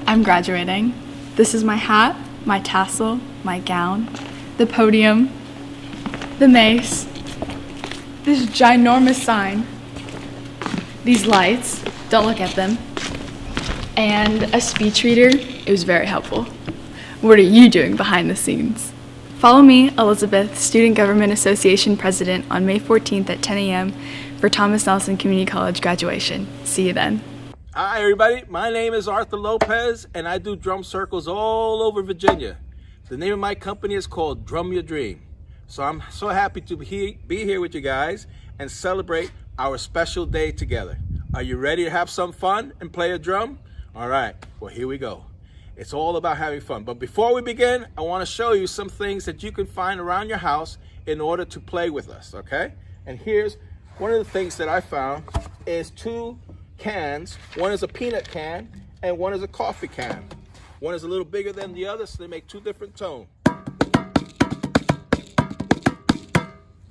I'm graduating. This is my hat, my tassel, my gown, the podium, the mace, this ginormous sign, these lights, don't look at them, and a speech reader. It was very helpful. What are you doing behind the scenes? Follow me, Elizabeth, Student Government Association President, on May 14th at 10 a.m. for Thomas Nelson Community College graduation. See you then. Hi everybody, my name is Arthur Lopez and I do drum circles all over Virginia. The name of my company is called Drum Your Dream. So I'm so happy to be here with you guys and celebrate our special day together. Are you ready to have some fun and play a drum? All right, well here we go. It's all about having fun. But before we begin, I want to show you some things that you can find around your house in order to play with us, okay? And here's one of the things that I found is two cans. One is a peanut can and one is a coffee can. One is a little bigger than the other, so they make two different tones.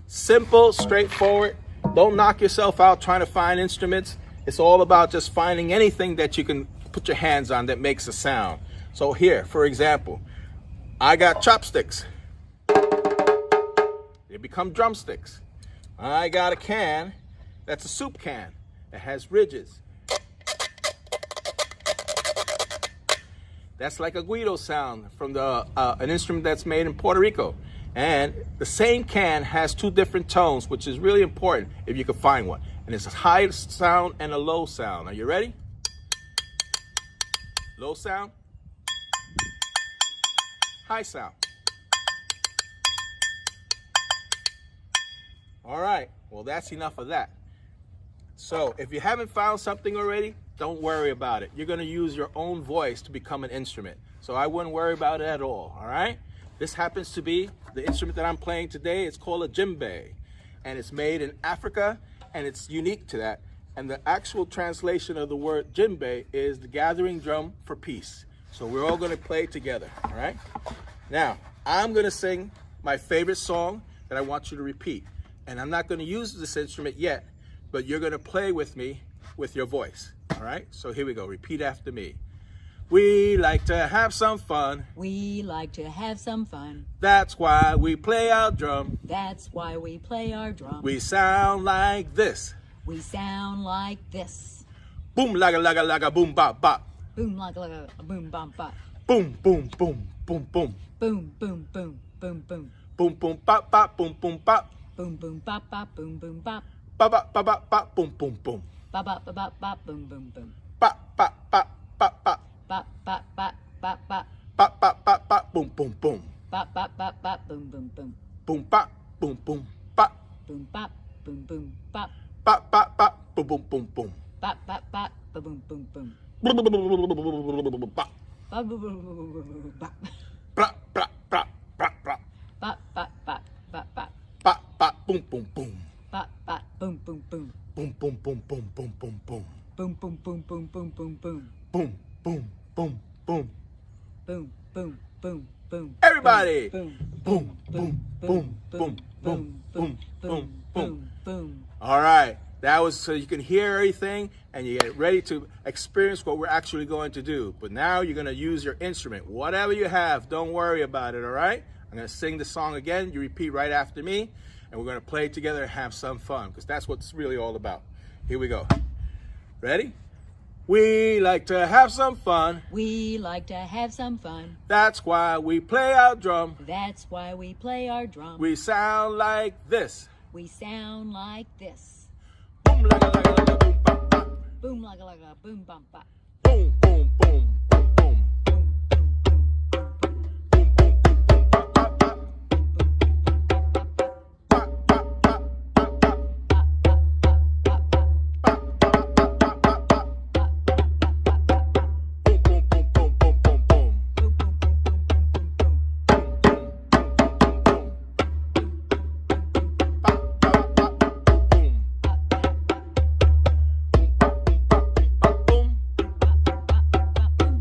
Simple, straightforward. Don't knock yourself out trying to find instruments. It's all about just finding anything that you can put your hands on that makes a sound. So here, for example, I got chopsticks. They become drumsticks. I got a can that's a soup can. It has ridges. That's like a guido sound from an instrument that's made in Puerto Rico. And the same can has two different tones, which is really important if you can find one. And it's a high sound and a low sound. Are you ready? Low sound. High sound. All right, well that's enough of that. So if you haven't found something already, don't worry about it. You're going to use your own voice to become an instrument. So I wouldn't worry about it at all right? This happens to be the instrument that I'm playing today. It's called a djembe, and it's made in Africa, and it's unique to that. And the actual translation of the word djembe is the gathering drum for peace. So we're all going to play together, all right? Now, I'm going to sing my favorite song that I want you to repeat. And I'm not going to use this instrument yet, but you're going to play with me with your voice, all right? So here we go. Repeat after me. We like to have some fun. We like to have some fun. That's why we play our drum. That's why we play our drum. We sound like this. We sound like this. Boom, laga, laga, laga, boom, bop, bop. Boom, like a boom, bop, bop. Boom, boom, boom, boom, boom. Boom, boom, boom, boom, boom. Boom, boom, bop, bop, boom, boom, bop. Boom, boom, bop, bop, boom, boom, bop. Bop, bop, bop, bop, bop, boom, boom, boom. Bop, bop, bop, bop, bop, boom, boom, boom. Bop, bop, bop, bop, bop. Bop, bop, bop, bop, bop. Bop, bop, bop, bop, boom, boom, boom. Bop, bop, bop, bop, boom, boom, boom. Boom, bop, boom, boom, bop. Boom, bop, boom, boom, bop. Bop, bop, bop, boom, boom, boom, boom. Bop, bop, bop, boom, boom, boom. Bop. Bop, bop, bop. Bop, bop, bop, bop, bop. Bop, bop, bop, bop, bop. Bop, bop, boom, boom, boom. Bop, bop, boom, boom, boom. Boom, boom, boom, boom, boom, boom, boom. Boom, boom, boom, boom, boom, boom, boom. Boom, boom, boom, boom. Boom, boom, boom, boom. Everybody. Boom, Boom, boom, boom, boom, boom, boom, boom, boom. boom. All right, that was so you can hear everything and you get ready to experience what we're actually going to do. But now you're going to use your instrument. Whatever you have, don't worry about it, all right? I'm going to sing the song again. You repeat right after me, and we're going to play together and have some fun because that's what it's really all about. Here we go. Ready? We like to have some fun. We like to have some fun. That's why we play our drum. That's why we play our drum. We sound like this. We sound like this. Boom, laga, laga, laga, boom, bop, bop. Boom, like a boom, bum, bop. Boom, boom, boom, boom, boom. Boom, boom, boom, boom, boom. Boom, boom, boom, boom, bop, bop, bop. Bop, bop, bop, bop, bop. Bop, bop, bop, bop, bop, bop. Boom, boom, boom, boom, boom, boom, boom. Boom, boom, boom, boom, boom, boom, boom. Boom, boom, boom, boom, boom, boom. Bop, bop, bop, boom, boom. Boom, bop, boom, bop, boom, bop, boom.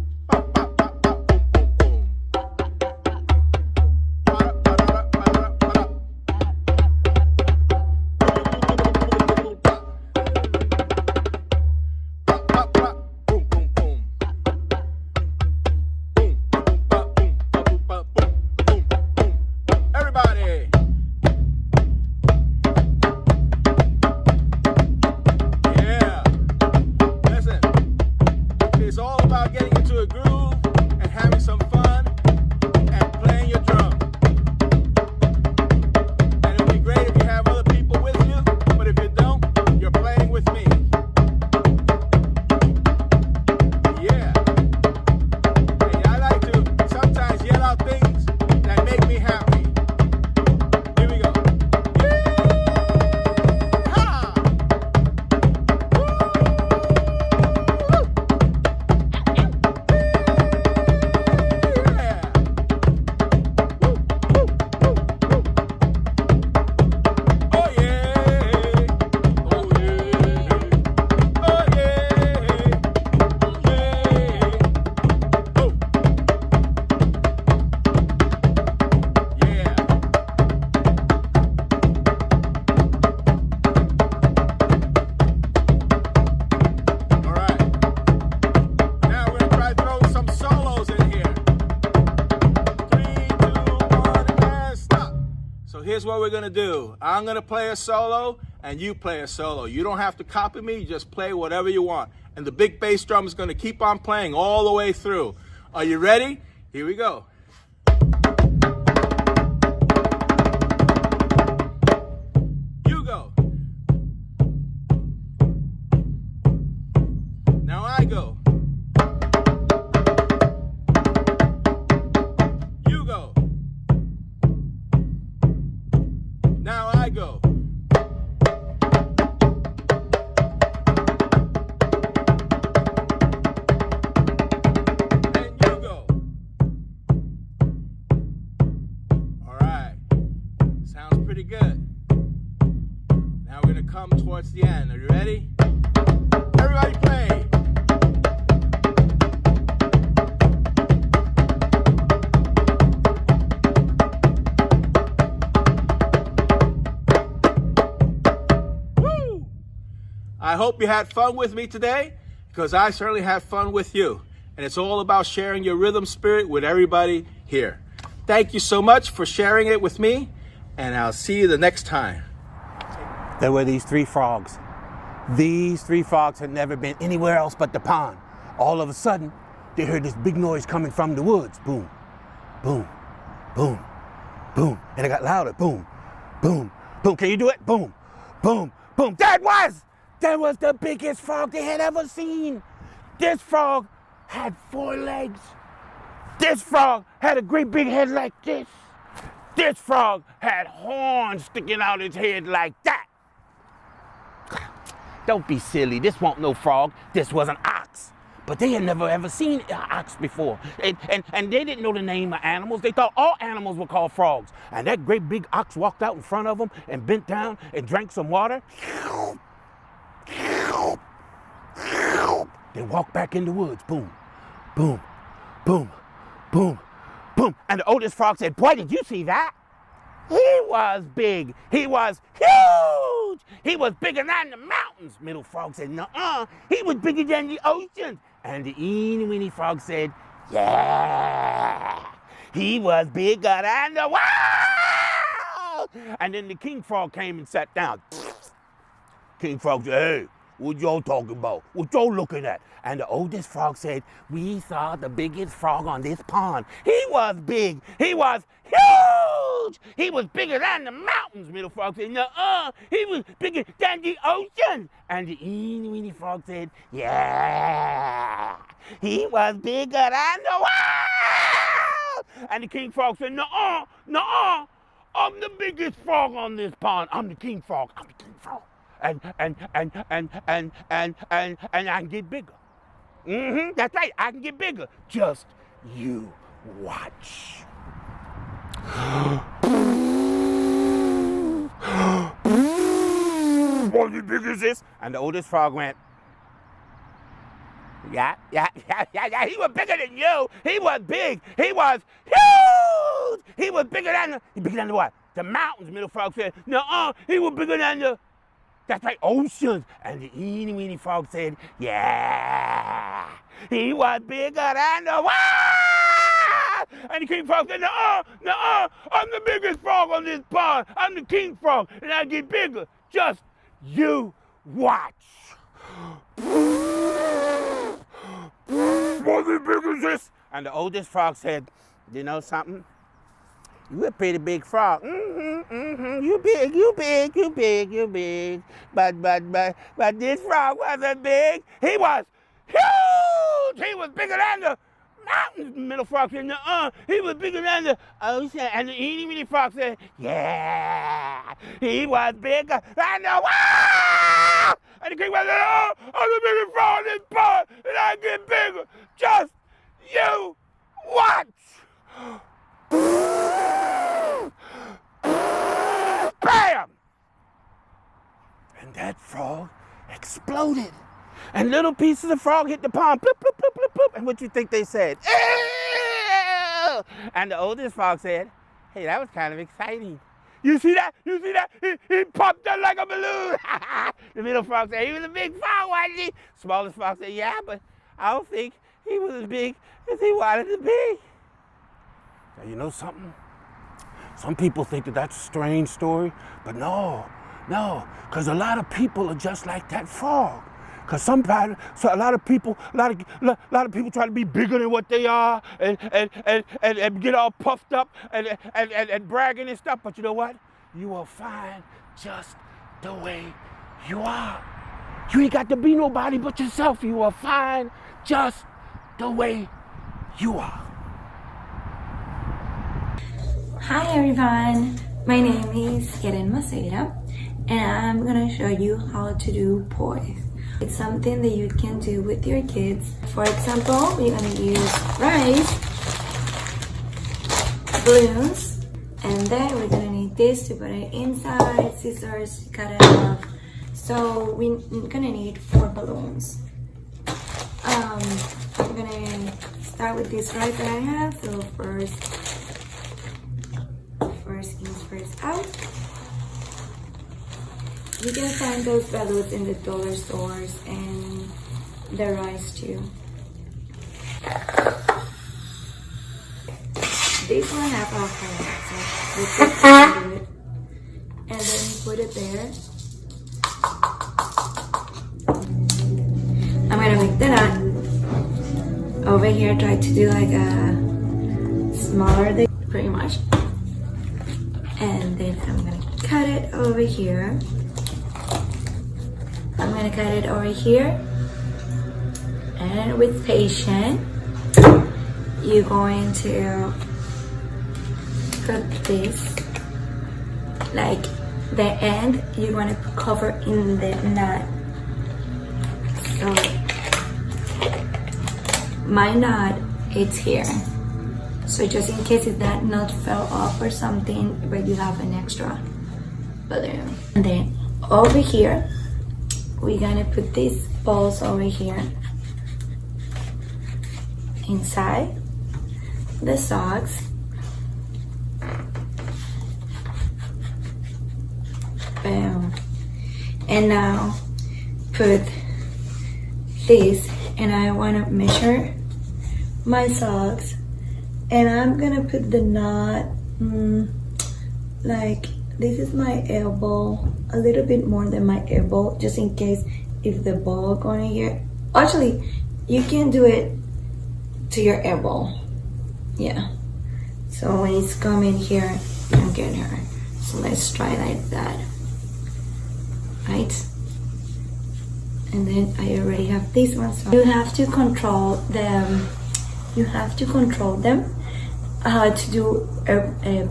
here's what we're gonna do. I'm gonna play a solo and you play a solo. You don't have to copy me, you just play whatever you want. And the big bass drum is gonna keep on playing all the way through. Are you ready? Here we go. You go. Now I go. You go. Now I go. And you go. All right. Sounds pretty good. Now we're going to come towards the end. Are you ready? Everybody play. I hope you had fun with me today, because I certainly had fun with you. And it's all about sharing your rhythm spirit with everybody here. Thank you so much for sharing it with me, and I'll see you the next time. There were these three frogs. These three frogs had never been anywhere else but the pond. All of a sudden, they heard this big noise coming from the woods. Boom, boom, boom, boom. And it got louder. Boom, boom, boom. Can you do it? Boom, boom, boom. That was the biggest frog they had ever seen. This frog had 4 legs. This frog had a great big head like this. This frog had horns sticking out his head like that. Don't be silly, this wasn't no frog, this was an ox. But they had never ever seen an ox before. And they didn't know the name of animals. They thought all animals were called frogs. And that great big ox walked out in front of them and bent down and drank some water. They walked back in the woods. Boom, boom, boom, boom, boom. And the oldest frog said, boy, did you see that? He was big. He was huge. He was bigger than the mountains. Middle frog said, nuh-uh. He was bigger than the ocean. And the eeny weeny frog said, yeah. He was bigger than the world. And then the king frog came and sat down. King frog said, hey, what y'all talking about? What y'all looking at? And the oldest frog said, we saw the biggest frog on this pond. He was big. He was huge. He was bigger than the mountains. Middle frog said, nuh-uh. He was bigger than the ocean. And the eeny weeny frog said, yeah. He was bigger than the world. And the king frog said, nuh-uh, nuh-uh. I'm the biggest frog on this pond. I'm the king frog. I'm the king frog. And I can get bigger. That's right, I can get bigger. Just you watch. What as big as this? And the oldest frog went, yeah. He was bigger than you. He was big. He was huge. He was bigger than the what? The mountains. Middle frog said, nuh-uh, he was bigger than the, that's right, oceans. And the eeny weeny frog said, yeah, he was bigger than the world. And the king frog said, nuh-uh, I'm the biggest frog on this pond. I'm the king frog, and I get bigger. Just you watch. What as big as this? And the oldest frog said, you know something? You a pretty big frog. You big. But this frog wasn't big. He was huge. He was bigger than the mountains. Middle frog said, nuh-uh. He was bigger than the ocean. And the eeny weeny frog said, yeah. He was bigger than the world. And the king said, oh, I'm the biggest frog in this pond, and I get bigger. Just you watch. Bam! And that frog exploded. And little pieces of frog hit the pond. Bloop, bloop, bloop, bloop, bloop. And what you think they said? Ew! And the oldest frog said, hey, that was kind of exciting. You see that? He popped up like a balloon. The middle frog said, he was a big frog, wasn't he? Smallest frog said, yeah, but I don't think he was as big as he wanted to be. Now, you know something? Some people think that that's a strange story, but no, because a lot of people are just like that frog. Because a lot of people try to be bigger than what they are and get all puffed up and bragging and stuff. But you know what? You are fine just the way you are. You ain't got to be nobody but yourself. You are fine just the way you are. Hi everyone, my name is Karen Maceira and I'm gonna show you how to do poise. It's something that you can do with your kids. For example, we're gonna use rice, balloons, and then we're gonna need this to put it inside, scissors to cut it off. So we're gonna need 4 balloons. I'm gonna start with this rice that I have. So first in, first out. You can find those balloons in the dollar stores and the rice too. This one have a hole, so you put it, and then you put it there. I'm gonna make the knot over here. Try to do like a smaller thing, pretty much. And then I'm gonna cut it over here. I'm gonna cut it over here. And with patience, you're going to put this, like the end, you're gonna cover in the knot. So my knot, it's here. So just in case if that knot fell off or something, but you have an extra balloon. And then over here, we're gonna put these balls over here inside the socks. Boom. And now put this, and I wanna measure my socks. And I'm gonna put the knot, like this is my elbow, a little bit more than my elbow, just in case if the ball going here. Actually, you can do it to your elbow. Yeah. So when it's coming here, you don't get her. So let's try like that. Right? And then I already have this one. So you have to control them. You have to control them. To do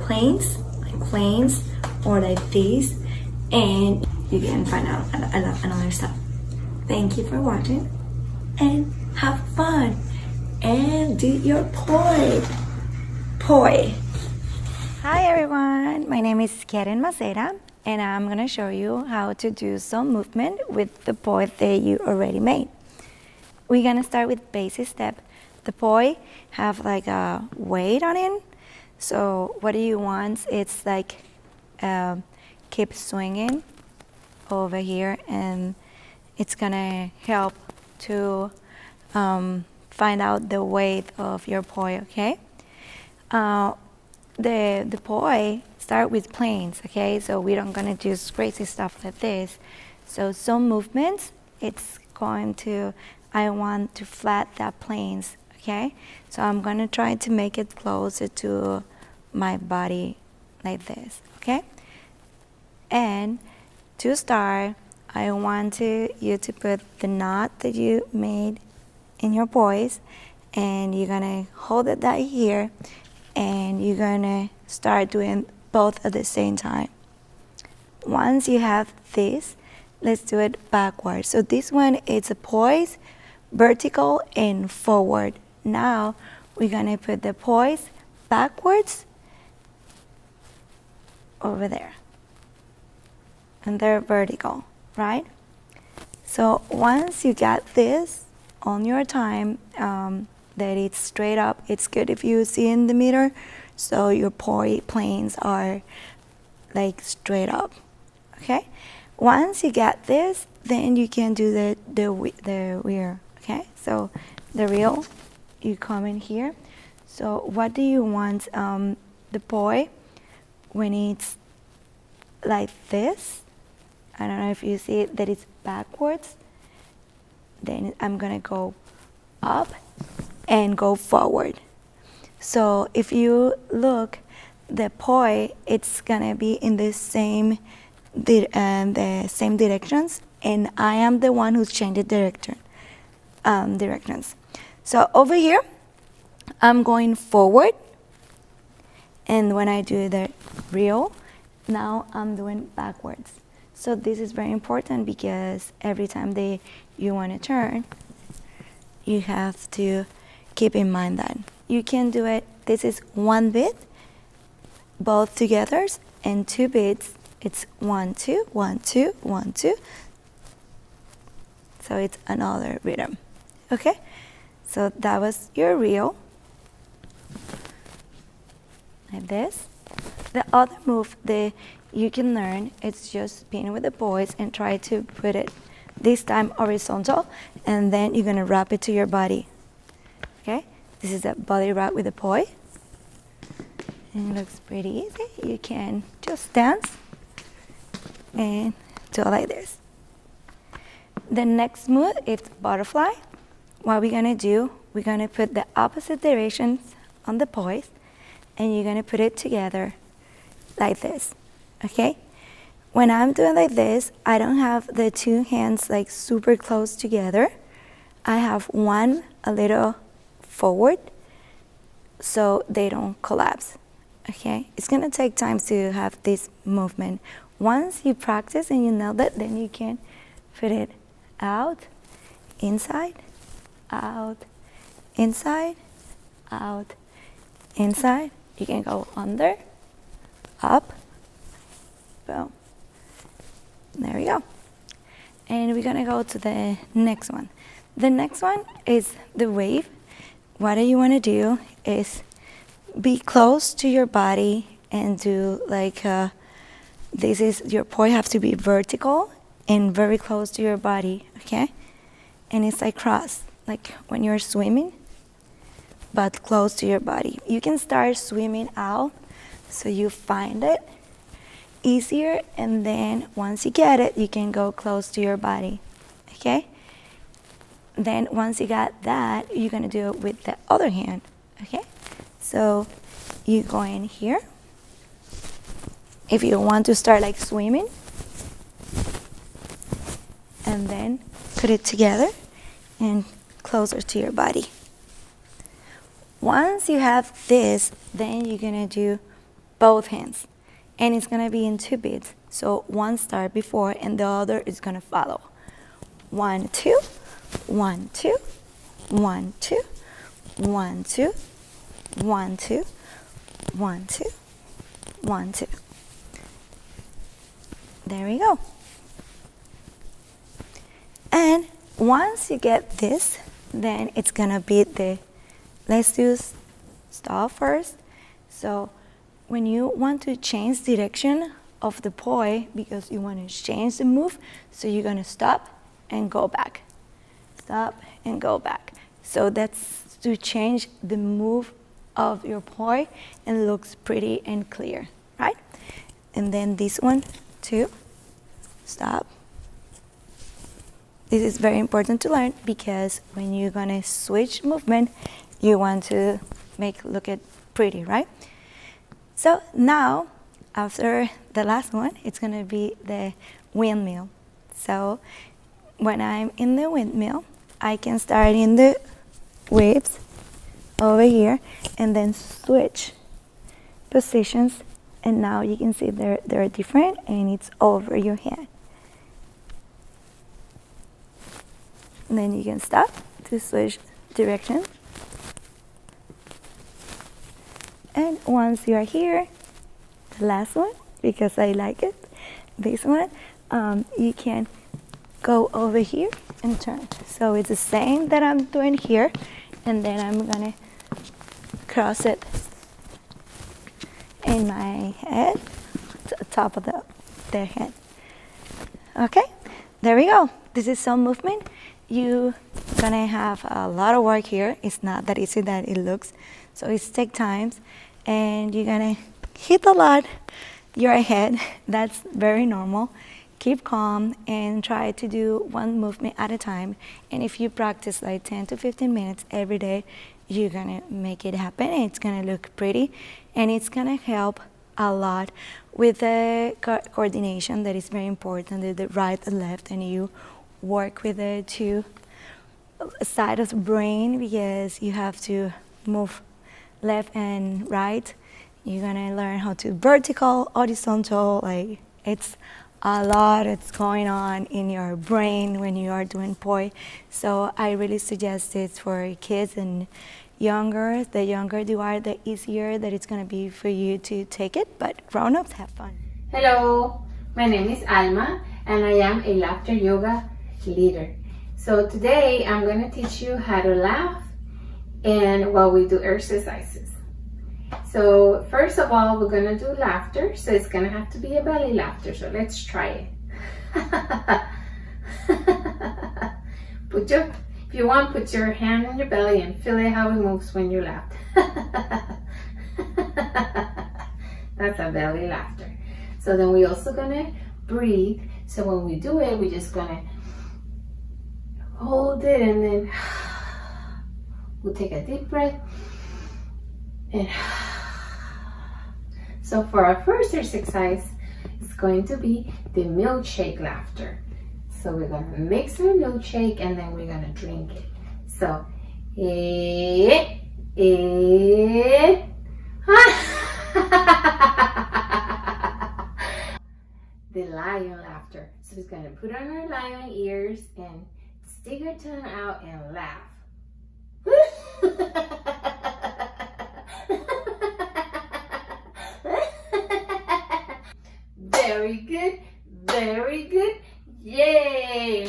planes, like planes, or like this, and you can find out another stuff. Thank you for watching, and have fun, and do your poi. Hi everyone, my name is Karen Maceira, and I'm gonna show you how to do some movement with the poi that you already made. We're gonna start with basic step. The poi have like a weight on it, so what do you want? It's like keep swinging over here, and it's gonna help to find out the weight of your poi. Okay, the poi start with planes. Okay, so we don't gonna do crazy stuff like this. So some movements, it's going to, I want to flat that planes. Okay, so I'm gonna try to make it closer to my body like this. Okay, and to start, I want you to put the knot that you made in your poise, and you're gonna hold it down here, and you're gonna start doing both at the same time. Once you have this, let's do it backwards. So this one is a poise, vertical and forward. Now we're gonna put the poise backwards over there, and they're vertical, right? So once you got this on your time, that it's straight up, it's good if you see in the mirror, so your poi planes are like straight up. Okay, once you get this, then you can do the rear. Okay, so the reel, you come in here. So what do you want? The poi when it's like this, I don't know if you see it, that it's backwards, then I'm gonna go up and go forward. So if you look, the poi, it's gonna be in the same directions, and I am the one who's changed the directions. So over here, I'm going forward, and when I do the reel, now I'm doing backwards. So this is very important because every time you want to turn, you have to keep in mind that you can do it. This is one beat, both together, and two beats. It's 1 2 1 2 1 2. So it's another rhythm. Okay, so that was your reel, like this. The other move that you can learn is just being with the boys and try to put it this time horizontal, and then you're gonna wrap it to your body. Okay, this is a body wrap with the poi, and it looks pretty easy. You can just dance and do it like this. The next move is butterfly. What we're gonna do, we're gonna put the opposite directions on the poise, and you're gonna put it together like this, okay? When I'm doing like this, I don't have the two hands like super close together. I have one a little forward so they don't collapse, okay? It's gonna take time to have this movement. Once you practice and you know that, then you can put it out, inside, out, inside, out, inside. You can go under, up, boom. There we go. And we're gonna go to the next one. The next one is the wave. What you wanna do is be close to your body and do like, this is, your poi have to be vertical and very close to your body, okay? And it's like cross, like when you're swimming, but close to your body. You can start swimming out so you find it easier, and then once you get it, you can go close to your body, okay? Then once you got that, you're gonna do it with the other hand, okay? So you go in here. If you want to start like swimming, and then put it together and closer to your body. Once you have this, then you're gonna do both hands, and it's gonna be in two beats. So one start before and the other is gonna follow. 1 2 1 2 1 2 1 2 1 2 1 2 1 2. There we go. And once you get this, then it's gonna be the, let's do stop first. So when you want to change direction of the poi, because you want to change the move, so you're gonna stop and go back. Stop and go back. So that's to change the move of your poi, and it looks pretty and clear, right? And then this one too, stop. This is very important to learn because when you're gonna switch movement, you want to make look it pretty, right? So now, after the last one, it's gonna be the windmill. So when I'm in the windmill, I can start in the waves over here and then switch positions, and now you can see they're different and it's over your head. And then you can stop to switch direction. And once you are here, the last one, because I like it, this one, you can go over here and turn. So it's the same that I'm doing here, and then I'm gonna cross it in my head, to the top of the head. Okay, there we go. This is some movement. You're gonna have a lot of work here. It's not that easy that it looks. So it's take times, and you're gonna hit a lot your head. That's very normal. Keep calm and try to do one movement at a time. And if you practice like 10 to 15 minutes every day, you're gonna make it happen. And it's gonna look pretty, and it's gonna help a lot with the coordination that is very important, the right and left, and you work with the two sides of the brain because you have to move left and right. You're gonna learn how to vertical, horizontal, like it's a lot that's going on in your brain when you are doing poi. So I really suggest it for kids and younger. The younger you are, the easier that it's gonna be for you to take it, but grown-ups have fun. Hello, my name is Alma and I am a laughter yoga leader. So today I'm going to teach you how to laugh and while we do exercises. So first of all, we're going to do laughter. So it's going to have to be a belly laughter. So let's try it. If you want, put your hand on your belly and feel it how it moves when you laugh. That's a belly laughter. So then we're also gonna breathe. So when we do it, we're just gonna hold it and then we'll take a deep breath. And so for our first exercise, it's going to be the milkshake laughter. So we're gonna mix our milkshake and then we're gonna drink it. So, the lion laughter. So we're gonna put on our lion ears and stick our tongue out and laugh. Very good, very good. Yay!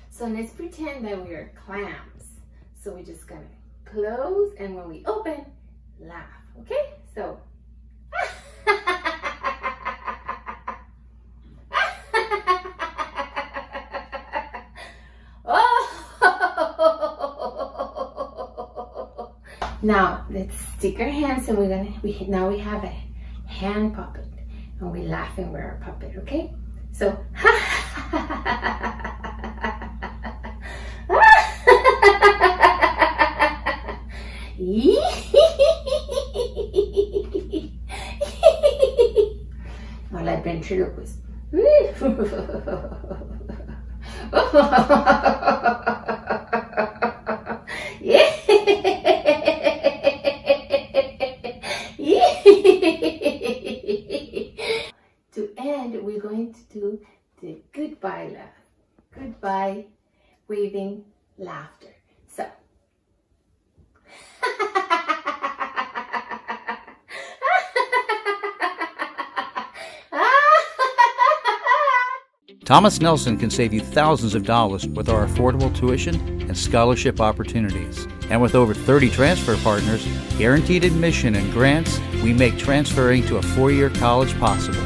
So let's pretend that we are clams. So we're just gonna close and when we open, laugh. Okay? So now let's stick our hands and now we have a hand puppet and we're laughing with our puppet, okay? So or like ventriloquist. To end, we're going to do the goodbye laugh. Goodbye, waving laughter. So. Thomas Nelson can save you thousands of dollars with our affordable tuition and scholarship opportunities. And with over 30 transfer partners, guaranteed admission and grants, we make transferring to a four-year college possible.